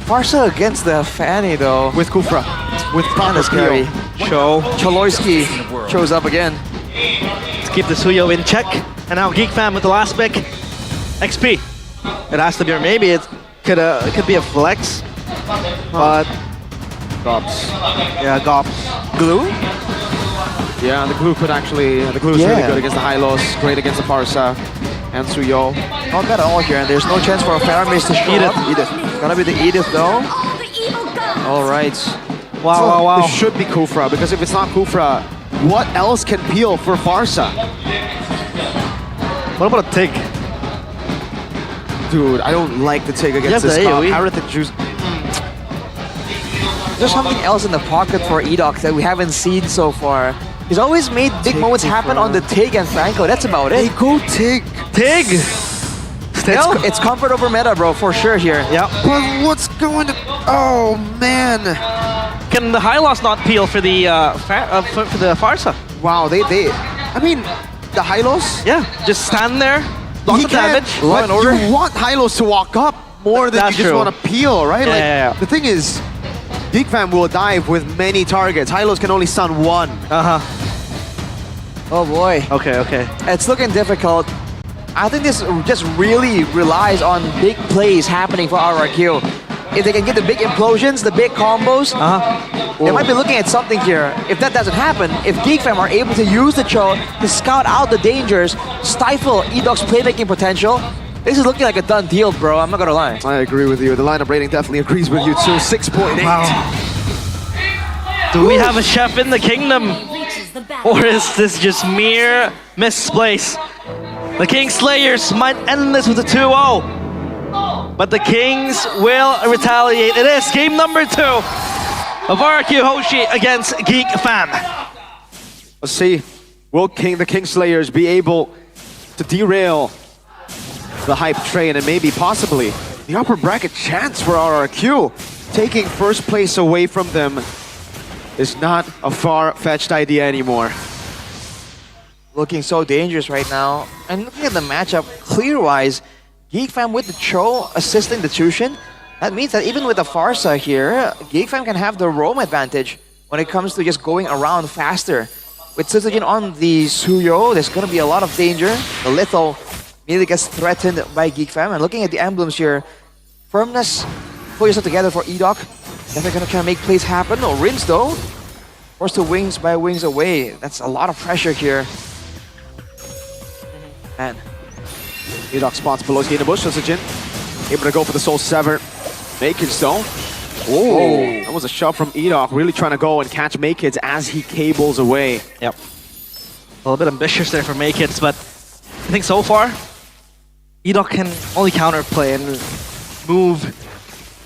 Farsa against the Fanny though. With Kufra. With proper scary. Cho. Choloyski shows up again. Let's keep the Suyo in check. And now Geekfam with the last pick. XP. It has to be, or maybe it could be a flex. But Gops. yeah, Gops. Glue? Yeah, the glue could actually, the glue is really good against the Hylos, great against the Farsa and Suyo. Not bad at all here, and there's no chance for a Faramis to show up. Edith. Gotta be the Edith though. Alright. Wow. It should be Kufra, because if it's not Kufra, what else can peel for Farsa? What about a Tig? Dude, I don't like the take against this cop. Everything juice. There's something else in the pocket for Edox that we haven't seen so far. He's always made big moments happen on the Tig and Franco. That's about it. Hey, go Tig. Tig! It's comfort over meta, bro, for sure here. Yeah. But what's going to... Oh, man. Can the high loss not peel for the for the Farsa? Wow, they... I mean, the Hylos? Yeah, just stand there, lots of damage. But you want Hylos to walk up more than you just want to peel, right? Yeah. The thing is, Geekfam will dive with many targets. Hylos can only stun one. Oh boy. Okay. It's looking difficult. I think this just really relies on big plays happening for RRQ. If they can get the big implosions, the big combos, they might be looking at something here. If that doesn't happen, if Geekfam are able to use the Cho to scout out the dangers, stifle Edoc's playmaking potential, this is looking like a done deal, bro. I'm not gonna lie. I agree with you. The lineup rating definitely agrees with you too. 6.8. Wow. Do we have a chef in the kingdom? Or is this just mere misplace? The King Slayers might end this with a 2-0. But the Kings will retaliate. It is game number 2 of RRQ Hoshi against Geekfam. Let's see. Will the King Slayers be able to derail the hype train and maybe possibly the upper bracket chance for RRQ? Taking first place away from them is not a far-fetched idea anymore. Looking so dangerous right now. And looking at the matchup, clear-wise, Geekfam with the Cho assisting the Tushin. That means that even with the Farsa here, Geekfam can have the roam advantage when it comes to just going around faster. With Tsuzujin on the Suyo, there's going to be a lot of danger. The Lethal immediately gets threatened by Geekfam. And looking at the emblems here, Firmness, pull yourself together for Edoc. Definitely going to try to make plays happen. No Rins though. Forced to wings by wings away. That's a lot of pressure here. Man. Edoc spots Beloski in the bush. Tsuzujin able to go for the Soul Sever. Makids though. Oh, that was a shove from Edoc. Really trying to go and catch Makids as he cables away. Yep. A little bit ambitious there for Makids, but I think so far, Edoc can only counterplay and move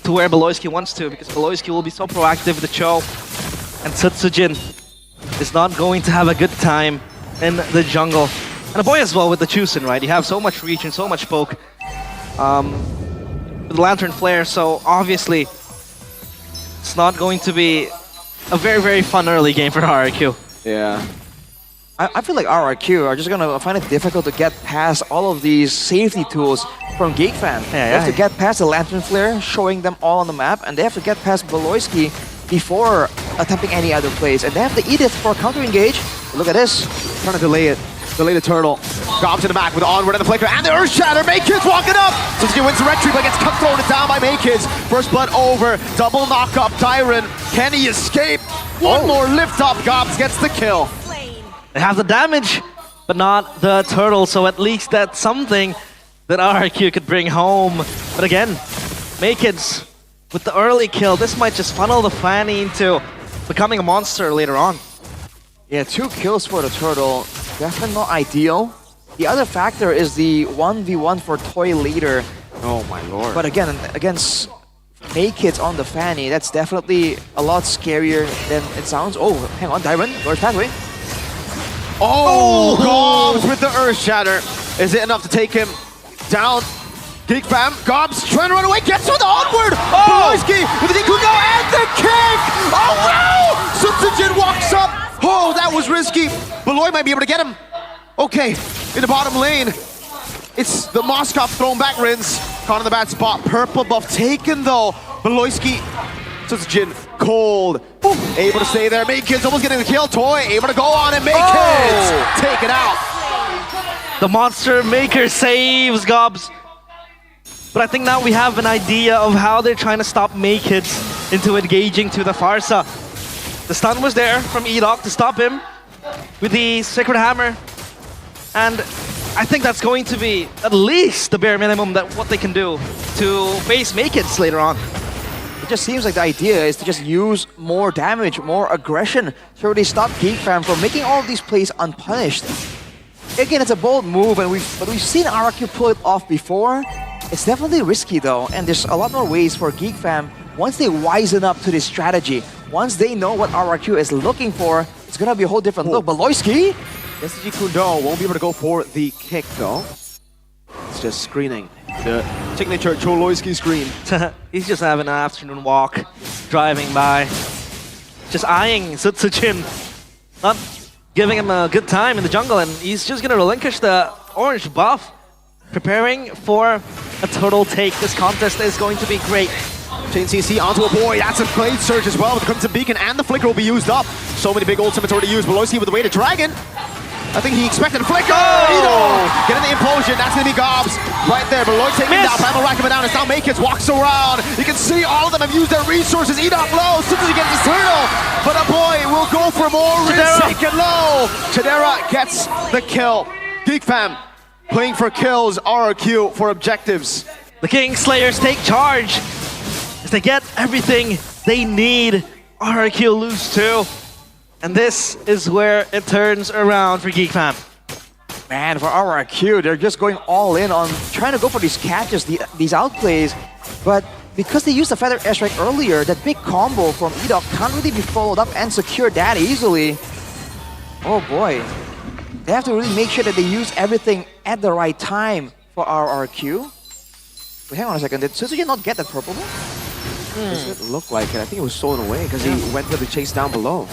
to where Beloski wants to, because Beloski will be so proactive with the Cho, and Tsuzujin is not going to have a good time in the jungle. And a boy as well with the Chusin, right? You have so much reach and so much poke with the Lantern Flare, so obviously it's not going to be a very, very fun early game for RRQ. Yeah. I feel like RRQ are just going to find it difficult to get past all of these safety tools from Geekfam. They have to get past the Lantern Flare, showing them all on the map, and they have to get past Beloski before attempting any other plays. And they have the Edith for counter-engage. Look at this. Trying to delay it. Delay the turtle. Gobs in the back with the onward and the flicker and the Earth Shatter. Makids walking up. Tsuzujin wins the retreat but gets thrown down by Makids. First blood over. Double knock up. Tyron. Can he escape? One more lift up. Gobs gets the kill. They have the damage, but not the turtle, so at least that's something that RRQ could bring home. But again, Makids with the early kill. This might just funnel the Fanny into becoming a monster later on. Yeah, 2 kills for the turtle. Definitely not ideal. The other factor is the 1v1 for Toy Leader. Oh my lord. But again, against Makids on the Fanny, that's definitely a lot scarier than it sounds. Oh, hang on, Dyron, Lord's Pathway. Oh, Gobs with the Earth Shatter. Is it enough to take him down? Geekfam, Gobs trying to run away, gets with the onward! Beloski with the Ikugo and the kick! Oh no! Tsuzujin walks up! Oh, that was risky. Beloy might be able to get him. Okay, in the bottom lane. It's the Moskov thrown back rinse. Caught in the bad spot. Purple buff taken though. Beloyski, Jin cold. Able to stay there. Make Kids almost getting the kill. Toy able to go on and make Kids take it out. The Monster Maker saves Gobs. But I think now we have an idea of how they're trying to stop Makids into engaging to the Farsa. The stun was there from Edok to stop him with the Sacred Hammer. And I think that's going to be at least the bare minimum that what they can do to face Makids later on. It just seems like the idea is to just use more damage, more aggression to really stop Geek Fam from making all of these plays unpunished. Again, it's a bold move, and we've seen RRQ pull it off before. It's definitely risky though, and there's a lot more ways for Geek Fam once they wisen up to this strategy. Once they know what RRQ is looking for, it's gonna be a whole different look. Beloyski? SG Kundo won't be able to go for the kick though. It's just screening. The signature Choloyski screen. He's just having an afternoon walk, driving by, just eyeing Sutsujin, not giving him a good time in the jungle, and he's just gonna relinquish the orange buff, preparing for a total take. This contest is going to be great. Chain CC onto a boy. That's a Blade Surge as well with the Crimson Beacon, and the Flicker will be used up. So many big ultimates already used. Beloyski with the Weighted Dragon. I think he expected a Flicker. Getting the Implosion. That's going to be Gobs right there. Beloy taking down. Primal racking it down. It's now Makids walks around. You can see all of them have used their resources. Edok low. As soon as he gets his turtle. But a boy will go for more. Rinse taken low. Chidera gets the kill. Geek Fam playing for kills. RRQ for objectives. The Kingslayers take charge as they get everything they need. RRQ lose too. And this is where it turns around for Geek Fam. Man, for RRQ, they're just going all in on trying to go for these catches, these outplays. But because they used the Feather Airstrike earlier, that big combo from Edok can't really be followed up and secured that easily. Oh boy. They have to really make sure that they use everything at the right time for RRQ. Wait, hang on a second, did Suzuki not get that purple one? Does it look like it? I think it was stolen away because he went for the chase down below.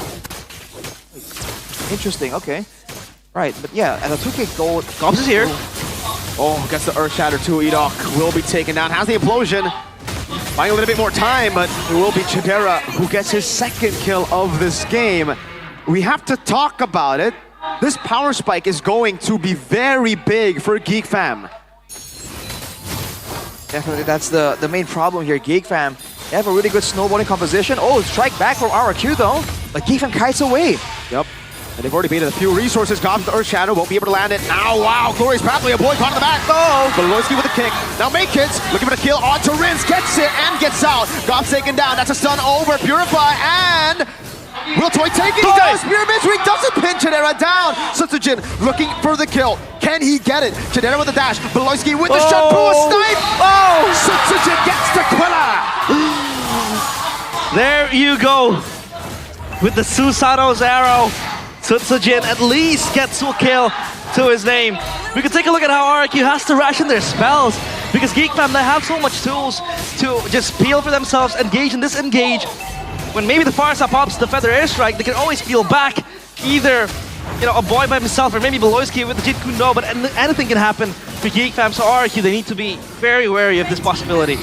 Interesting, okay. Right, but yeah, at a 2K gold, Gobs is here. Oh, gets the Earth Shatter too. Edok will be taken down. Has the Implosion. Buying a little bit more time, but it will be Chidera who gets his second kill of this game. We have to talk about it. This power spike is going to be very big for Geek Fam. Definitely, that's the main problem here. Geek Fam, they have a really good snowballing composition. Oh, strike back from RRQ though, but Geek Fam kites away. Yep. And they've already baited a few resources. Gobs the Earth Shadow won't be able to land it. Ow, wow, Glorious Pathway, a boy caught in the back. Oh, Beloyski with a kick. Now Makids looking for the kill onto Rinse, gets it and gets out. Gobs taken down. That's a stun over. Purify and will Toy take it? He does. Spear Misery doesn't pin Chidera down. Sutsujin looking for the kill. Can he get it? Chidera with the dash. Beloyski with the shot. Pull a snipe. Oh, Sutsujin gets the Quilla. There you go. With the Susaro's arrow, Sutsujin at least gets a kill to his name. We can take a look at how RRQ has to ration their spells, because Geek Fam, they have so much tools to just peel for themselves, engage and disengage. When maybe the Farsa pops the Feather Airstrike, they can always peel back. Either, you know, a boy by himself or maybe Beloyski with the Jit Kundo, but anything can happen for Geek Fam, so RRQ, they need to be very wary of this possibility.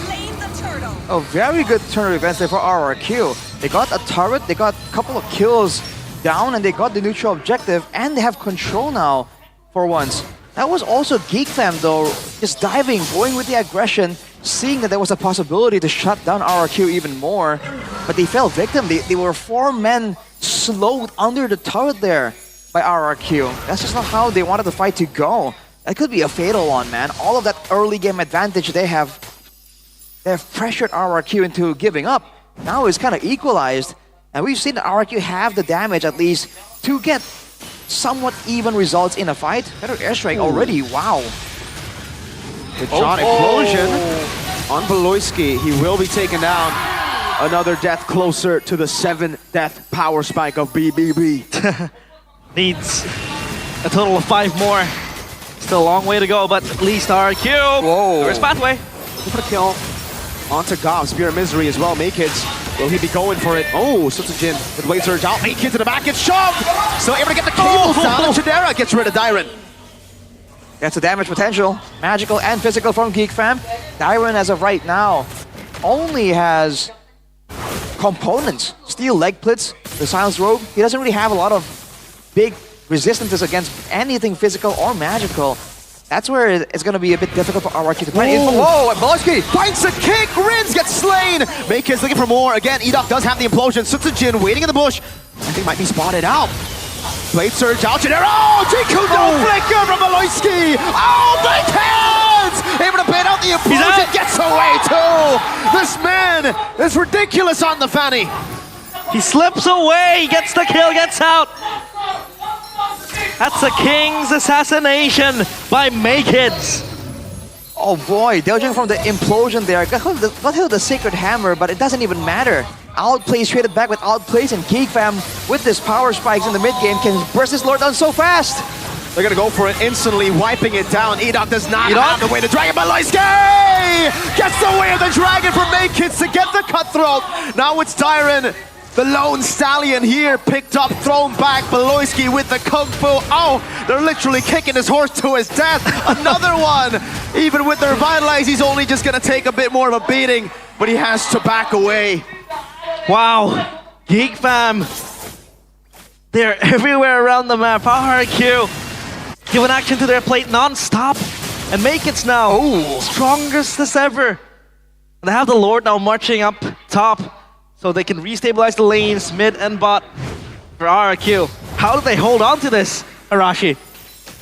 Oh, very good turn of events there for RRQ. They got a turret, they got a couple of kills down, and they got the neutral objective, and they have control now for once. That was also Geek Fam though, just diving, going with the aggression, seeing that there was a possibility to shut down RRQ even more, but they fell victim. They were 4 men slowed under the turret there by RRQ. That's just not how they wanted the fight to go. That could be a fatal one, man. All of that early game advantage they have pressured RRQ into giving up. Now it's kind of equalized. And we've seen RRQ have the damage at least to get somewhat even results in a fight. Better airstrike already, wow. Good shot, Implosion on Beloyski. He will be taken down. Another death closer to the 7th death power spike of BBB. Needs a total of 5 more. Still a long way to go, but at least RRQ. Whoa. Where's Pathway? Look for the kill onto Gobs. Spear of Misery as well. Makids. Will he be going for it? Oh, Sutsujin with Blade Surge out. Makids in the back gets shoved. So able to get the cables down, and Chidera gets rid of Dyron. That's the damage potential, magical and physical from Geek Fam. Dyron, as of right now, only has components, steel leg plates, the silence robe. He doesn't really have a lot of big resistances against anything physical or magical. That's where it's going to be a bit difficult for RRQ to find. Whoa, and Bolosky finds a kick, Rins gets slain! Makekids looking for more. Again, Edok does have the implosion. Sutsujin waiting in the bush. I think might be spotted out. Blade surge out, Janero! Oh, Jiku, no flicker from Aloyski! Oh, Makekids! Able to bait out the implosion, gets away too! This man is ridiculous on the Fanny. He slips away, gets the kill, gets out. That's a King's assassination by Makekids. Oh boy, dodging from the implosion there. Got hit with the Sacred Hammer, but it doesn't even matter. Outplays, traded back with outplays, and Geek Fam with this power spikes in the mid game can burst his lord down so fast. They're gonna go for it instantly, wiping it down. Edok does not have the way to Dragon, but Loiske gets the way of the Dragon for Makekids to get the cutthroat. Now it's Dyron, the lone stallion here, picked up, thrown back. Beloyski with the Kung Fu. Oh, they're literally kicking his horse to his death. Another one. Even with their Vitalize, he's only just gonna take a bit more of a beating, but he has to back away. Wow, Geek Fam. They're everywhere around the map. RRQ giving action to their plate non-stop. And Makekids now strongest as ever. They have the Lord now marching up top, so they can restabilize the lanes, mid and bot for RRQ. How do they hold on to this, Arashi?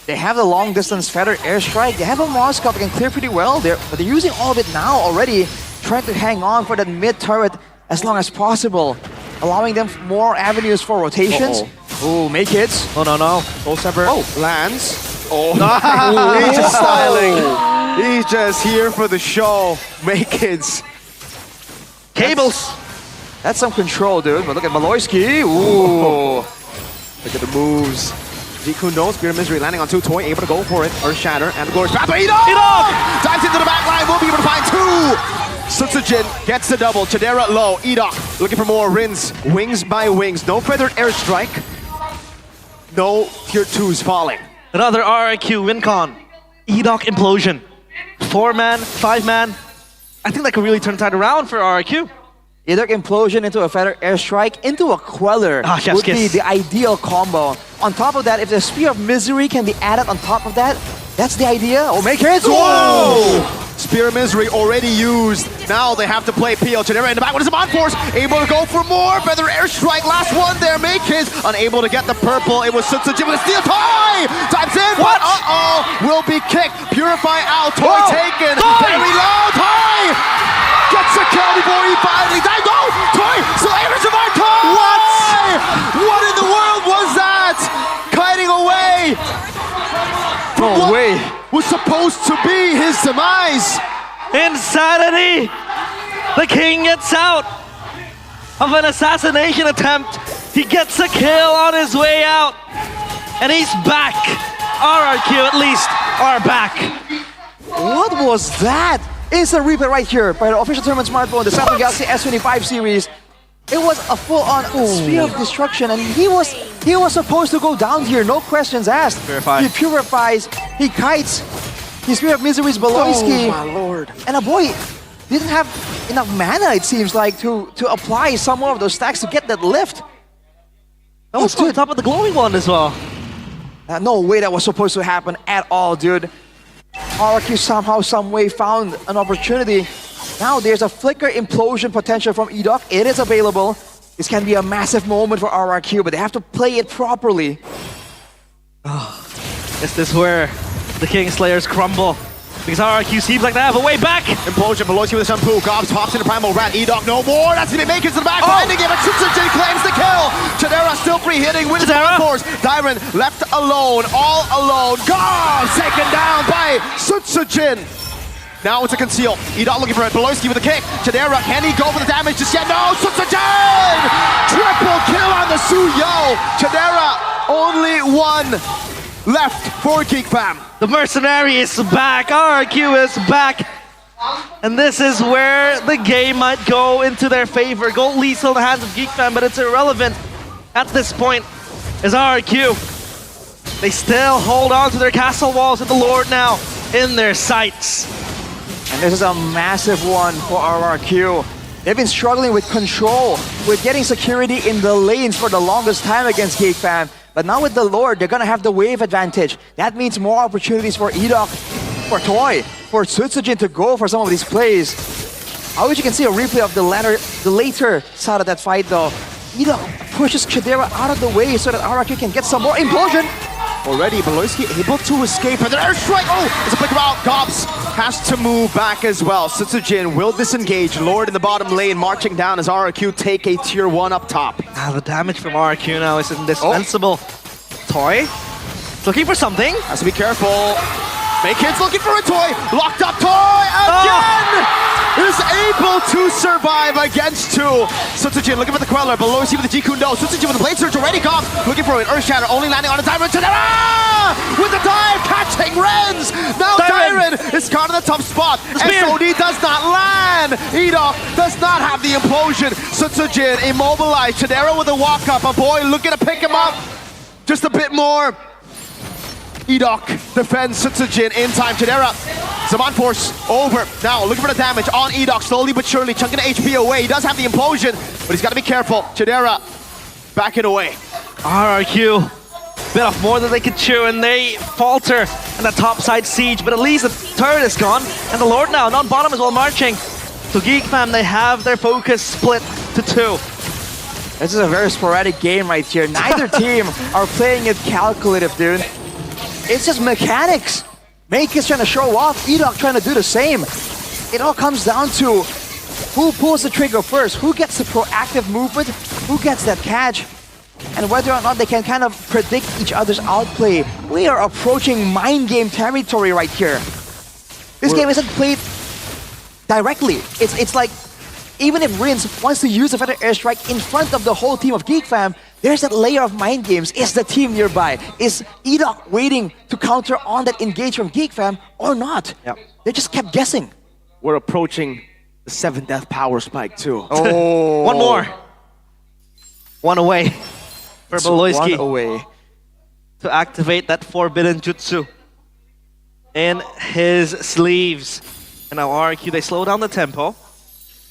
They have the long distance feather airstrike. They have a Moskov that can clear pretty well there, but they're using all of it now already, trying to hang on for that mid turret as long as possible, allowing them more avenues for rotations. Oh, Makekids. Oh, no. Soul Semper lands. Oh, he's just styling. He's just here for the show. Makekids. Cables. That's some control, dude. But look at Maloyski. Ooh. Look at the moves. Jiku knows Spear of Misery landing on 2. Toy able to go for it. Earth Shatter and Glorious Path. Edok! Dives into the back line. Will be able to find 2. Sutsujin gets the double. Chidera low. Edok looking for more. Rins wings by wings. No feathered airstrike. No tier 2s falling. Another RRQ win con. Edok implosion. 4-man, 5-man. I think that could really turn tide around for RRQ. Edok implosion into a feather airstrike into a queller would be the ideal combo. On top of that, if the Spear of Misery can be added on top of that, that's the idea. Oh, Makekids! Whoa! Spear of Misery already used. Now they have to play PL. Chidera in the back. What is the Mod Force? Able to go for more. Feather airstrike. Last one there. Makekids unable to get the purple. It was Sutsujin with a steel tie. Times in. What? Will be kicked. Purify out. Toy taken. Very low. Toy gets a kill before he finally died. No! Toy still able to survive. Toy! What in the world was that? Kiting away. No way. Was supposed to be his demise. Insanity! The king gets out of an assassination attempt. He gets a kill on his way out. And he's back. RRQ at least are back. What was that? Instant replay right here by the official tournament smartphone, the Samsung Galaxy S25 series. It was a full-on Spear of Destruction, and he was supposed to go down here, no questions asked. He purifies, he kites, he Spear of Misery's Beloyski. Oh my lord. And a boy didn't have enough mana, it seems like, to apply some more of those stacks to get that lift. That was on top of the glowing one as well. No way that was supposed to happen at all, dude. RRQ somehow, some way found an opportunity. Now there's a flicker implosion potential from Edok. It is available. This can be a massive moment for RRQ, but they have to play it properly. Is this where the King Slayers crumble? Because RRQ seems like they have a way back. Implosion, Beloyski with a shampoo. Gobs pops into Primal Rat. Edok no more. That's gonna be Makekids to the back. Finding it, but Sutsujin claims the kill. Chidera still free hitting with his force. Dyron left alone, all alone. Gobs taken down by Sutsujin. Now it's a conceal. Edok looking for it. Beloyski with a kick. Chidera, can he go for the damage just yet? No! Sutsujin! Triple kill on the Suyo! Chidera, only one left for Geek Fam. The Mercenary is back. RRQ is back. And this is where the game might go into their favor. Gold lethal in the hands of Geek Fam, but it's irrelevant at this point as RRQ They still hold on to their castle walls with the Lord now in their sights. And this is a massive one for RRQ. They've been struggling with control, with getting security in the lanes for the longest time against Geek Fam. But now with the Lord, they're gonna have the wave advantage. That means more opportunities for Edok, for Toy, for Sutsujin to go for some of these plays. I wish you can see a replay of the later side of that fight though. Edok pushes Chidera out of the way so that RRQ can get some more implosion. Already, Beloyski able to escape, and then airstrike! Oh, it's a flicker out. Gobs has to move back as well. Sutsujin will disengage. Lord in the bottom lane, marching down as RRQ take a tier 1 up top. The damage from RRQ now is indispensable. Toy, looking for something. Has to be careful. Make kids looking for a toy. Locked up Toy again! Is able to survive against 2. Sutsujin looking for the Queller. Beloyski with the Jikundo. Sutsujin with the Blade Surge already. Gobs looking for an Earth Shatter, only landing on a Diamond. With the dive, catching Rens! Now Tyron is caught in the tough spot. SOD does not land! Edok does not have the implosion. Sutsujin immobilized. Chidera with a walk up. A boy looking to pick him up. Just a bit more. Edok defends Sutsujin in time. Chidera, Zaman Force over. Now looking for the damage on Edok, slowly but surely chunking the HP away. He does have the implosion, but he's got to be careful. Chidera backing away. RRQ, bit off more than they could chew, and they falter in the top side siege, but at least the turret is gone, and the Lord now, not bottom as well, marching. So Geek Fam, they have their focus split to 2. This is a very sporadic game right here. Neither team are playing it calculative, dude. It's just mechanics. Make is trying to show off, Edok trying to do the same. It all comes down to who pulls the trigger first, who gets the proactive movement, who gets that catch, and whether or not they can kind of predict each other's outplay. We are approaching mind game territory right here. This game isn't played directly. It's like, even if Rins wants to use a feather airstrike in front of the whole team of Geek Fam, there's that layer of mind games. Is the team nearby? Is Edok waiting to counter on that engage from Geek Fam or not? Yep. They just kept guessing. We're approaching the 7th death power spike too. Oh. One more. One away for Beloyski One away. to activate that forbidden jutsu in his sleeves. And now RRQ, they slow down the tempo.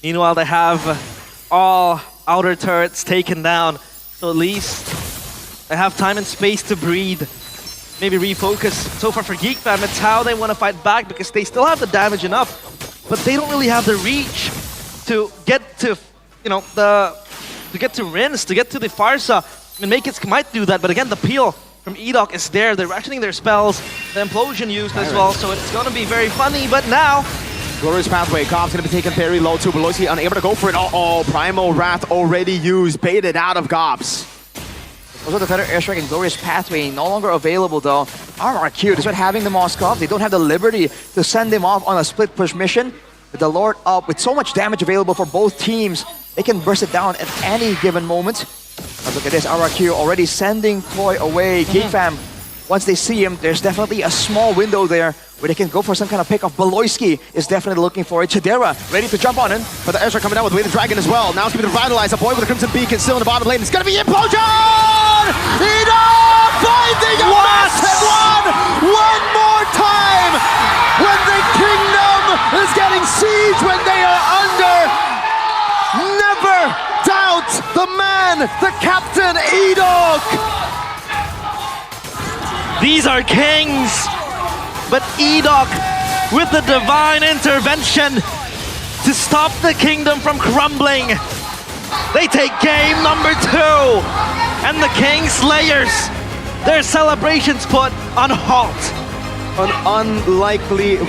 Meanwhile, they have all outer turrets taken down. So at least they have time and space to breathe. Maybe refocus. So far for Geek Fam, it's how they want to fight back because they still have the damage enough, but they don't really have the reach to get to, you know, to get to Rins, to get to the Farsa. I mean, Makits might do that, but again, the peel from Edok is there. They're rationing their spells. The implosion used as well, so it's going to be very funny. But now, Glorious Pathway, Gob's gonna be taken very low too. Beloyski unable to go for it. Oh, Primal Wrath already used, baited out of Gobs. Also, the Feather Airstrike and Glorious Pathway no longer available though. RRQ, despite having the Moskov, they don't have the liberty to send him off on a split push mission. With the Lord up, with so much damage available for both teams, they can burst it down at any given moment. But look at this, RRQ already sending Toy away. Geek Fam, once they see him, there's definitely a small window there where they can go for some kind of pick off. Beloyski is definitely looking for it. Chidera ready to jump on him. But the airstrike coming down with the Way of the Dragon as well. Now it's going to be revitalized. A boy with a Crimson Beacon still in the bottom lane. It's going to be implosion! Edok finding a massive one! One more time! When the kingdom is getting siege, when they are under, never doubt the man, the captain, Edok! these are kings. But Edok, with the divine intervention to stop the kingdom from crumbling, they take game number 2. And the King Slayers, their celebrations put on halt. An unlikely